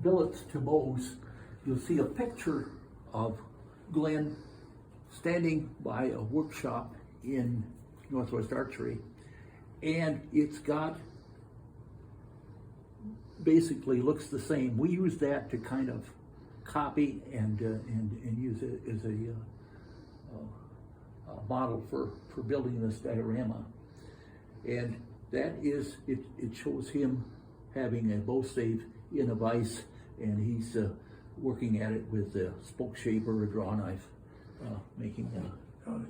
billets to bows, you'll see a picture of Glenn standing by a workshop in Northwest Archery, and it's got basically looks the same. We use that to kind of copy and use it as a model for building this diorama, and that is it shows him having a bow stave in a vise, and he's working at it with a spoke shaver, a draw knife, making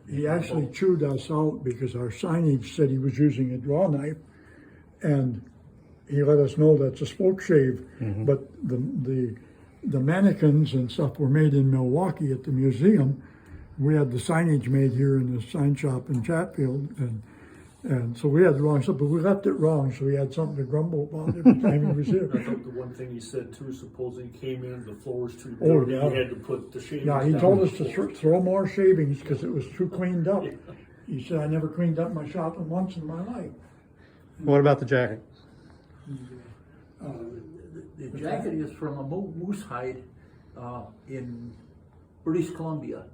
he actually chewed us out because our signage said he was using a draw knife, and he let us know that's a spoke shave. But the mannequins and stuff were made in Milwaukee at the museum. We had the signage made here in the sign shop in Chatfield, and so we had the wrong stuff, but we left it wrong, so we had something to grumble about every time he was here. I think the one thing he said too, supposing he came in, the floor was too dirty, yeah. he had to put the shavings Yeah, he down told on us the to floor. throw more shavings because it was too cleaned up. He said, I never cleaned up my shop once in my life. What about the jacket? The jacket is from a moose hide in British Columbia.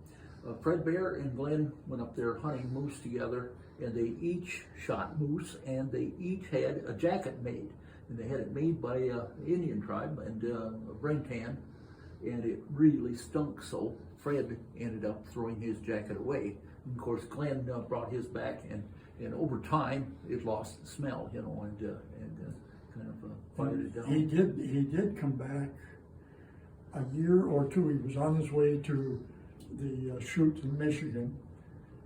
Fred Bear and Glenn went up there hunting moose together, and they each shot moose, and they each had a jacket made. And they had it made by an Indian tribe, and a brain tan, and it really stunk, so Fred ended up throwing his jacket away. And of course, Glenn brought his back, and over time, it lost the smell, you know, and kind of fired it down. He did come back a year or two. He was on his way to the shoot in Michigan.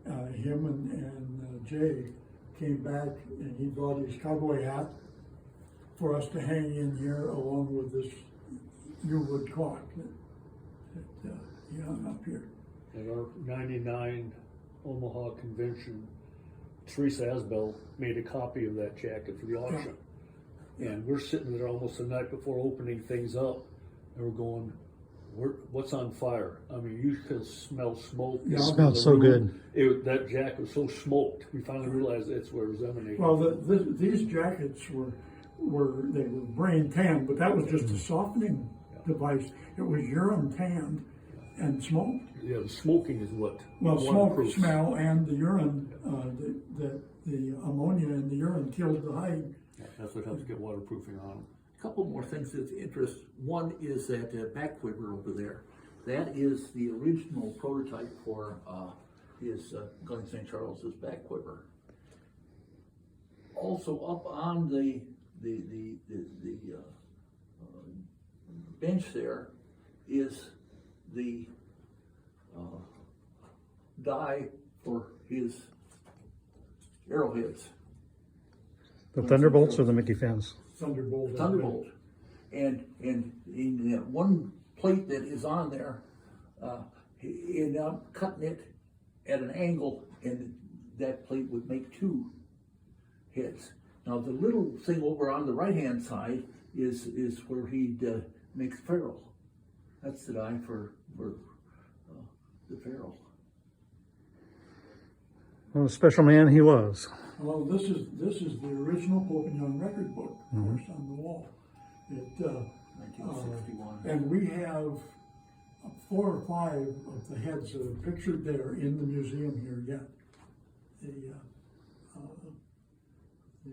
Him and Jay came back, and he brought his cowboy hat for us to hang in here along with this new wood clock that he hung up here. At our 99 Omaha convention, Teresa Asbell made a copy of that jacket for the auction. And we're sitting there almost the night before opening things up, and we're going, what's on fire? I mean, you could smell smoke. Yeah, it smelled so good. That jacket was so smoked. We finally realized that's where it was emanating. Well, these jackets were brain tanned, but that was just a softening device. It was urine tanned and smoked. Yeah, the smoking is what. Well, smoke, waterproofs. smell, and the urine, the ammonia in the urine killed the hide. Yeah, that's what helps get waterproofing on them. A couple more things of interest. One is that back quiver over there. That is the original prototype for his Glenn St. Charles's back quiver. Also, up on the bench there is the die for his arrowheads. The Thunderbolts or the Mickey Fins? Thunderbolt. And in that one plate that is on there, he ended up cutting it at an angle, and that plate would make two heads. Now the little thing over on the right-hand side is where he'd make the ferrule. That's the die for the ferrule. Well, a special man he was. Well, this is the original Pope and Young record book, of course, on the wall. 1961. And we have 4 or 5 of the heads that are pictured there in the museum here yet.